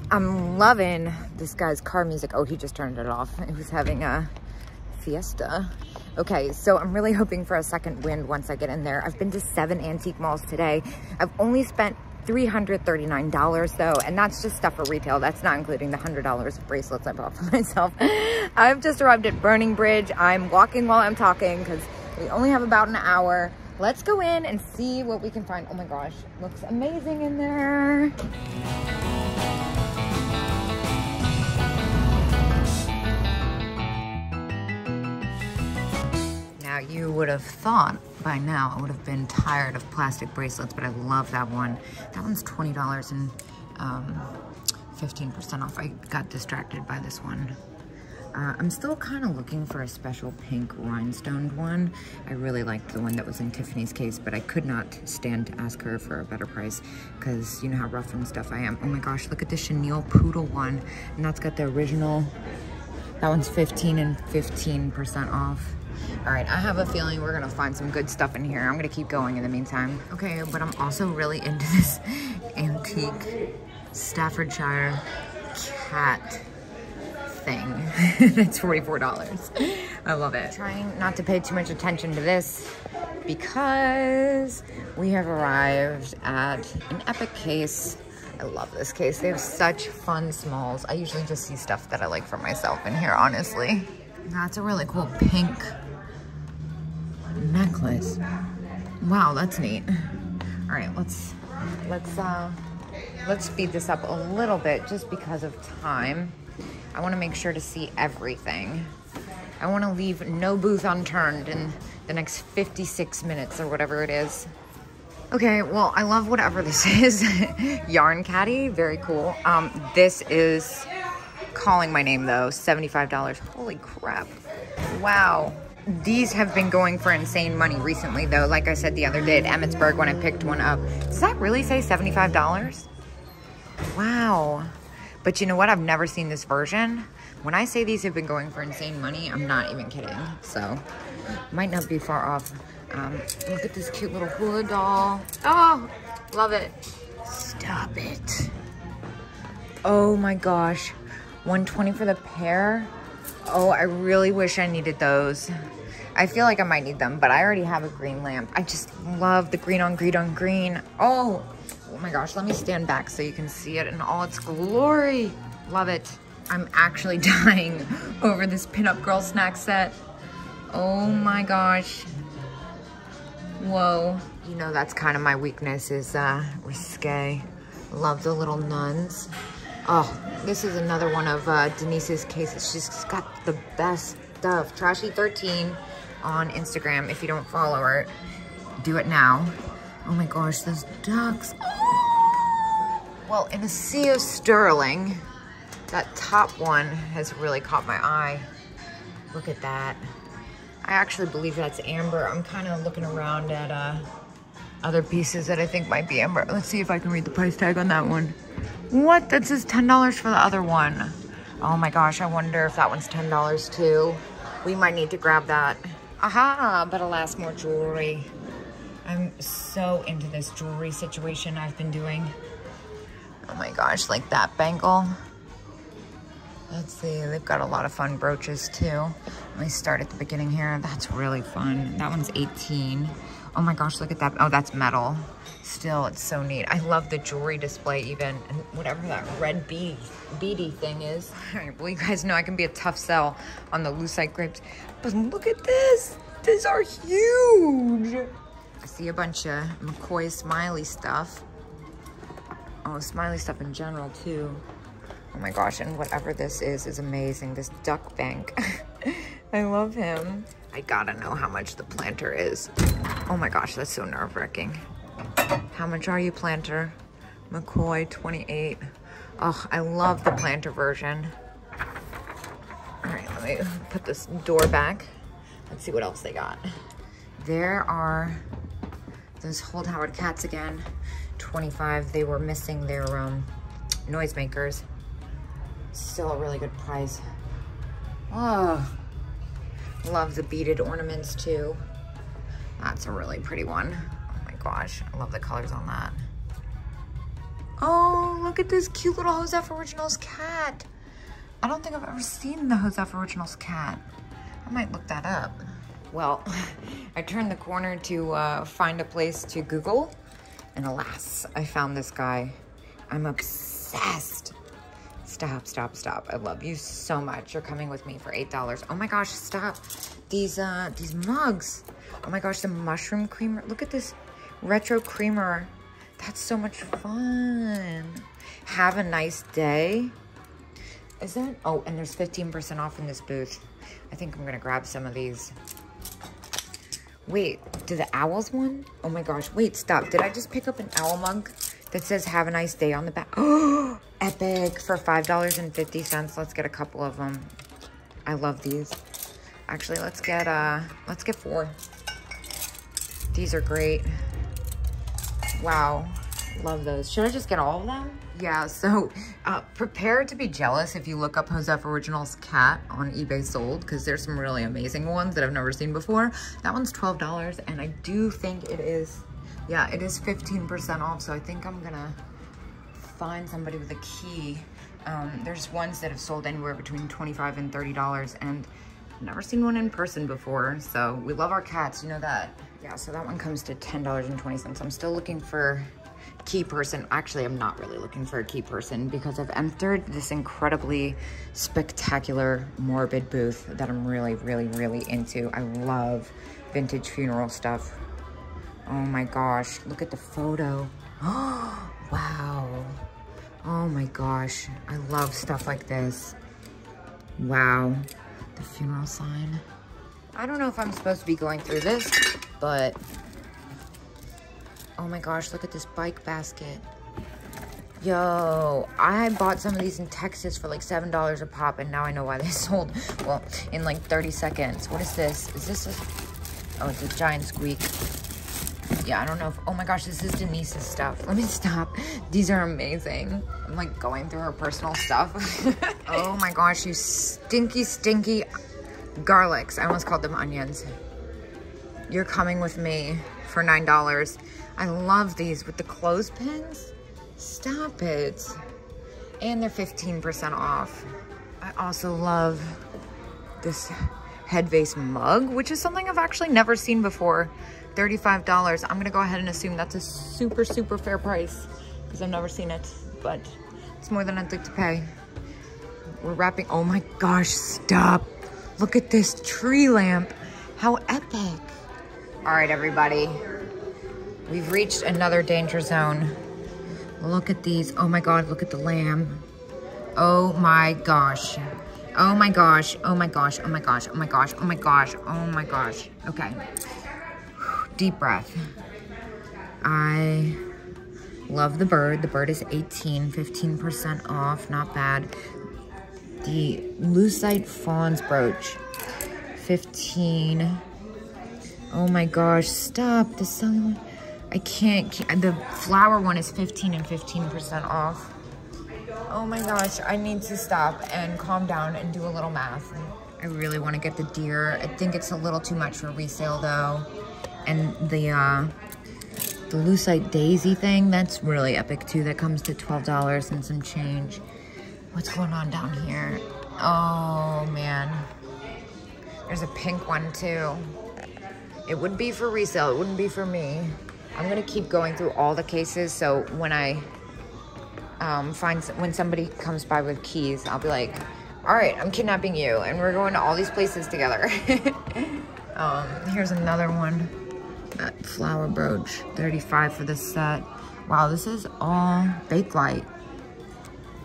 I'm loving this guy's car music. Oh, he just turned it off. He was having a fiesta. Okay, so I'm really hoping for a second wind once I get in there. I've been to 7 antique malls today. I've only spent $339 though, and that's just stuff for retail. That's not including the $100 of bracelets I bought for myself. I've just arrived at Burning Bridge. I'm walking while I'm talking because we only have about an hour. Let's go in and see what we can find. Oh my gosh, looks amazing in there. Now you would have thought by now I would have been tired of plastic bracelets, but I love that one. That one's $20 and 15% off. I got distracted by this one. I'm still kind of looking for a special pink rhinestoned one. I really liked the one that was in Tiffany's case, but I could not stand to ask her for a better price because you know how rough and stuff I am. Oh my gosh, look at the chenille poodle one. And that's got the original. That one's 15 and 15% off. All right, I have a feeling we're gonna find some good stuff in here. I'm gonna keep going in the meantime. Okay, but I'm also really into this antique Staffordshire cat thing. That's $44. I love it. Trying not to pay too much attention to this because we have arrived at an Epic case. I love this case. They have such fun smalls. I usually just see stuff that I like for myself in here, honestly. That's a really cool pink necklace. Wow, that's neat. All right, let's speed this up a little bit just because of time. I want to make sure to see everything. I want to leave no booth unturned in the next 56 minutes or whatever it is. Okay, well, I love whatever this is. Yarn Caddy, very cool. This is calling my name though, $75. Holy crap. Wow. These have been going for insane money recently though. Like I said the other day at Emmitsburg when I picked one up. Does that really say $75? Wow. But you know what? I've never seen this version. When I say these have been going for insane money, I'm not even kidding. So, might not be far off. Look at this cute little hula doll. Oh, love it. Stop it. Oh my gosh. $120 for the pair. Oh, I really wish I needed those. I feel like I might need them, but I already have a green lamp. I just love the green on green on green. Oh my gosh, let me stand back so you can see it in all its glory. Love it. I'm actually dying over this pinup girl snack set. Oh my gosh. Whoa. You know that's kind of my weakness is risque. Love the little nuns. Oh, this is another one of Denise's cases. She's got the best stuff. Trashy13 on Instagram. If you don't follow her, do it now. Oh my gosh, those ducks. Oh! Well, in a sea of sterling, that top one has really caught my eye. Look at that. I actually believe that's amber. I'm kind of looking around at other pieces that I think might be amber. Let's see if I can read the price tag on that one. What? That says $10 for the other one. Oh my gosh, I wonder if that one's $10 too. We might need to grab that. Aha, but alas, more jewelry. I'm so into this jewelry situation I've been doing. Oh my gosh, like that bangle. Let's see, they've got a lot of fun brooches too. Let me start at the beginning here. That's really fun. That one's 18. Oh my gosh, look at that. Oh, that's metal. Still, it's so neat. I love the jewelry display even, and whatever that red beady thing is. All right, well, you guys know I can be a tough sell on the lucite grapes, but look at this. These are huge. I see a bunch of McCoy Smiley stuff. Oh, Smiley stuff in general too. Oh my gosh, and whatever this is amazing. This duck bank. I love him. I gotta know how much the planter is. Oh my gosh, that's so nerve-wracking. How much are you, planter? McCoy, 28. Oh, I love the planter version. All right, let me put this door back. Let's see what else they got. There are those Hold Howard cats again. 25. They were missing their noisemakers. Still a really good price. Oh, love the beaded ornaments too. That's a really pretty one. Oh my gosh, I love the colors on that. Oh, look at this cute little Josef Originals cat. I don't think I've ever seen the Josef Originals cat. I might look that up. Well, I turned the corner to find a place to Google, and alas, I found this guy. I'm obsessed. Stop, stop, stop. I love you so much. You're coming with me for $8. Oh my gosh, stop. These mugs. Oh my gosh, the mushroom creamer. Look at this retro creamer. That's so much fun. Have a nice day. Is that? Oh, and there's 15% off in this booth. I think I'm gonna grab some of these. Wait, do the owls one? Oh my gosh, wait, stop. Did I just pick up an owl mug that says have a nice day on the back? Oh, epic, for $5.50. Let's get a couple of them. I love these. Actually, let's get 4. These are great. Wow, love those. Should I just get all of them? Yeah, so prepare to be jealous if you look up Josef Originals cat on eBay sold, because there's some really amazing ones that I've never seen before. That one's $12, and I do think it is, yeah, it is 15% off, so I think I'm gonna find somebody with a key. There's ones that have sold anywhere between $25 and $30, and I've never seen one in person before, so we love our cats, you know that. Yeah, so that one comes to $10.20. I'm still looking for key person. Actually, I'm not really looking for a key person because I've entered this incredibly spectacular morbid booth that I'm really, really, really into. I love vintage funeral stuff. Oh my gosh, look at the photo. Oh, wow. Oh my gosh, I love stuff like this. Wow, the funeral sign. I don't know if I'm supposed to be going through this, but oh my gosh, look at this bike basket. Yo, I bought some of these in Texas for like $7 a pop, and now I know why they sold, well, in like 30 seconds. What is this? Is this a, oh, it's a giant squeak. Yeah, I don't know if, oh my gosh, this is Denise's stuff. Let me stop. These are amazing. I'm like going through her personal stuff. Oh my gosh, you stinky, stinky garlics. I almost called them onions. You're coming with me for $9. I love these with the clothespins. Stop it. And they're 15% off. I also love this head vase mug, which is something I've actually never seen before. $35. I'm gonna go ahead and assume that's a super, super fair price because I've never seen it, but it's more than I'd like to pay. We're wrapping, oh my gosh, stop. Look at this tree lamp. How epic. All right, everybody. We've reached another danger zone. Look at these. Oh my God, look at the lamb. Oh my gosh. Oh my gosh. Oh my gosh. Oh my gosh. Oh my gosh. Oh my gosh. Oh my gosh. Okay. Deep breath. I love the bird. The bird is 18, 15% off. Not bad. The lucite fawns brooch, 15. Oh my gosh, stop. The cellular, I can't, the flower one is 15 and 15% off. Oh my gosh, I need to stop and calm down and do a little math. I really want to get the deer. I think it's a little too much for resale though. And the lucite daisy thing, that's really epic too. That comes to $12 and some change. What's going on down here? Oh man. There's a pink one too. It would be for resale, it wouldn't be for me. I'm gonna keep going through all the cases, so when I when somebody comes by with keys, I'll be like, all right, I'm kidnapping you, and we're going to all these places together. Here's another one. That flower brooch, $35 for this set. Wow, this is all Bakelite.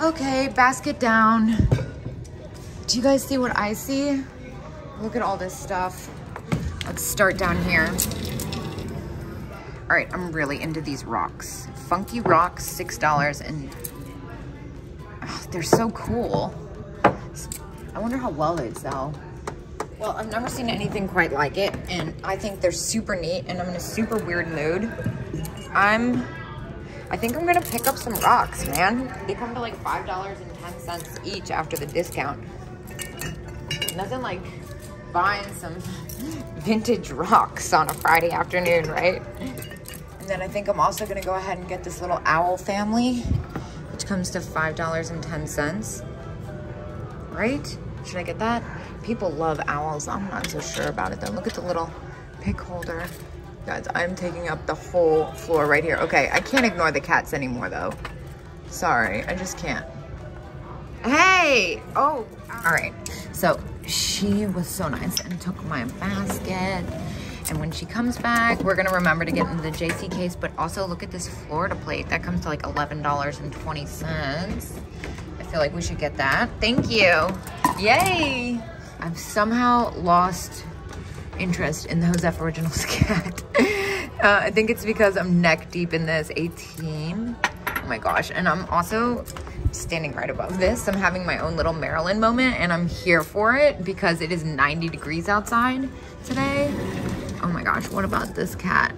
Okay, basket down. Do you guys see what I see? Look at all this stuff. Let's start down here. All right, I'm really into these rocks. Funky rocks, $6, and oh, they're so cool. I wonder how well they sell. Well, I've never seen anything quite like it, and I think they're super neat, and I'm in a super weird mood. I think I'm gonna pick up some rocks, man. They come to like $5.10 each after the discount. Nothing like buying some vintage rocks on a Friday afternoon, right? And then I think I'm also gonna go ahead and get this little owl family, which comes to $5.10, right? Should I get that? People love owls. I'm not so sure about it though. Look at the little pick holder. Guys, I'm taking up the whole floor right here. Okay, I can't ignore the cats anymore though. Sorry, I just can't. Hey! Oh, all right. So she was so nice and took my basket. And when she comes back, we're gonna remember to get into the JC case, but also look at this Florida plate. That comes to like $11.20. I feel like we should get that. Thank you. Yay! I've somehow lost interest in the Joseph Originals cat. I think it's because I'm neck deep in this 18. Oh my gosh. And I'm also standing right above this. I'm having my own little Maryland moment and I'm here for it because it is 90 degrees outside today. Oh my gosh, what about this cat?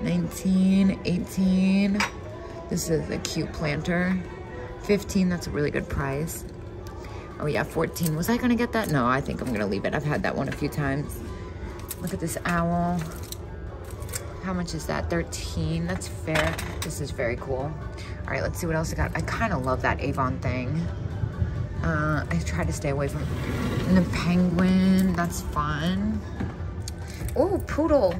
19, 18. This is a cute planter. 15, that's a really good price. Oh yeah, 14. Was I gonna get that? No, I think I'm gonna leave it. I've had that one a few times. Look at this owl. How much is that? 13, that's fair. This is very cool. All right, let's see what else I got. I kind of love that Avon thing. I try to stay away from and the penguin, that's fun. Oh, poodle,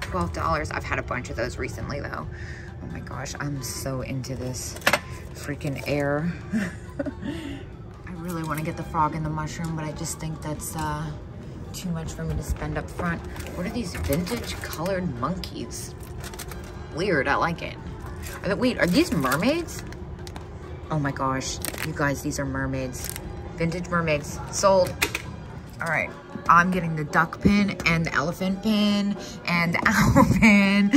$12. I've had a bunch of those recently though. Oh my gosh, I'm so into this freaking air. I really want to get the frog and the mushroom, but I just think that's too much for me to spend up front. What are these vintage colored monkeys? Weird, I like it. Wait, are these mermaids? Oh my gosh, you guys, these are mermaids. Vintage mermaids, sold. All right, I'm getting the duck pin and the elephant pin and the owl pin.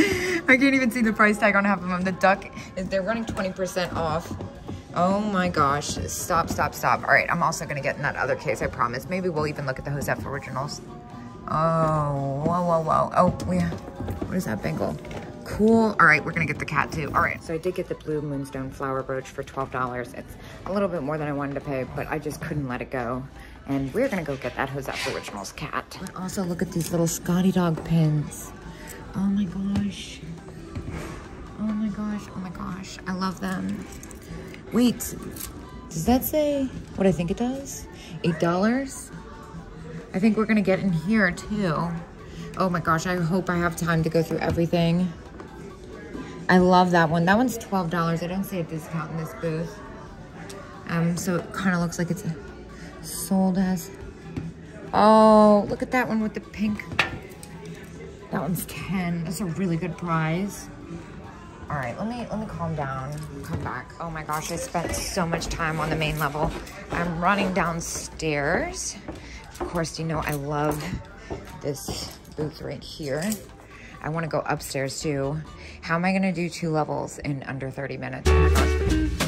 I can't even see the price tag on half of them. The duck, they're running 20% off. Oh my gosh, stop, stop, stop. All right, I'm also gonna get in that other case, I promise. Maybe we'll even look at the Joseph Originals. Oh, whoa, whoa, whoa. Oh, what is that, Bengal? Cool. All right, we're gonna get the cat too. All right, so I did get the blue moonstone flower brooch for $12. It's a little bit more than I wanted to pay, but I just couldn't let it go. And we're gonna go get that Joseph Originals cat. But also look at these little Scotty dog pins. Oh my gosh. Oh my gosh, oh my gosh. I love them. Wait, does that say what I think it does? $8? I think we're gonna get in here too. Oh my gosh, I hope I have time to go through everything. I love that one. That one's $12. I don't see a discount in this booth. So it kind of looks like it's sold as. Oh, look at that one with the pink. That one's 10. That's a really good price. All right, let me calm down, come back. Oh my gosh, I spent so much time on the main level. I'm running downstairs. Of course, you know I love this booth right here. I wanna go upstairs too. How am I gonna do 2 levels in under 30 minutes? Oh my gosh.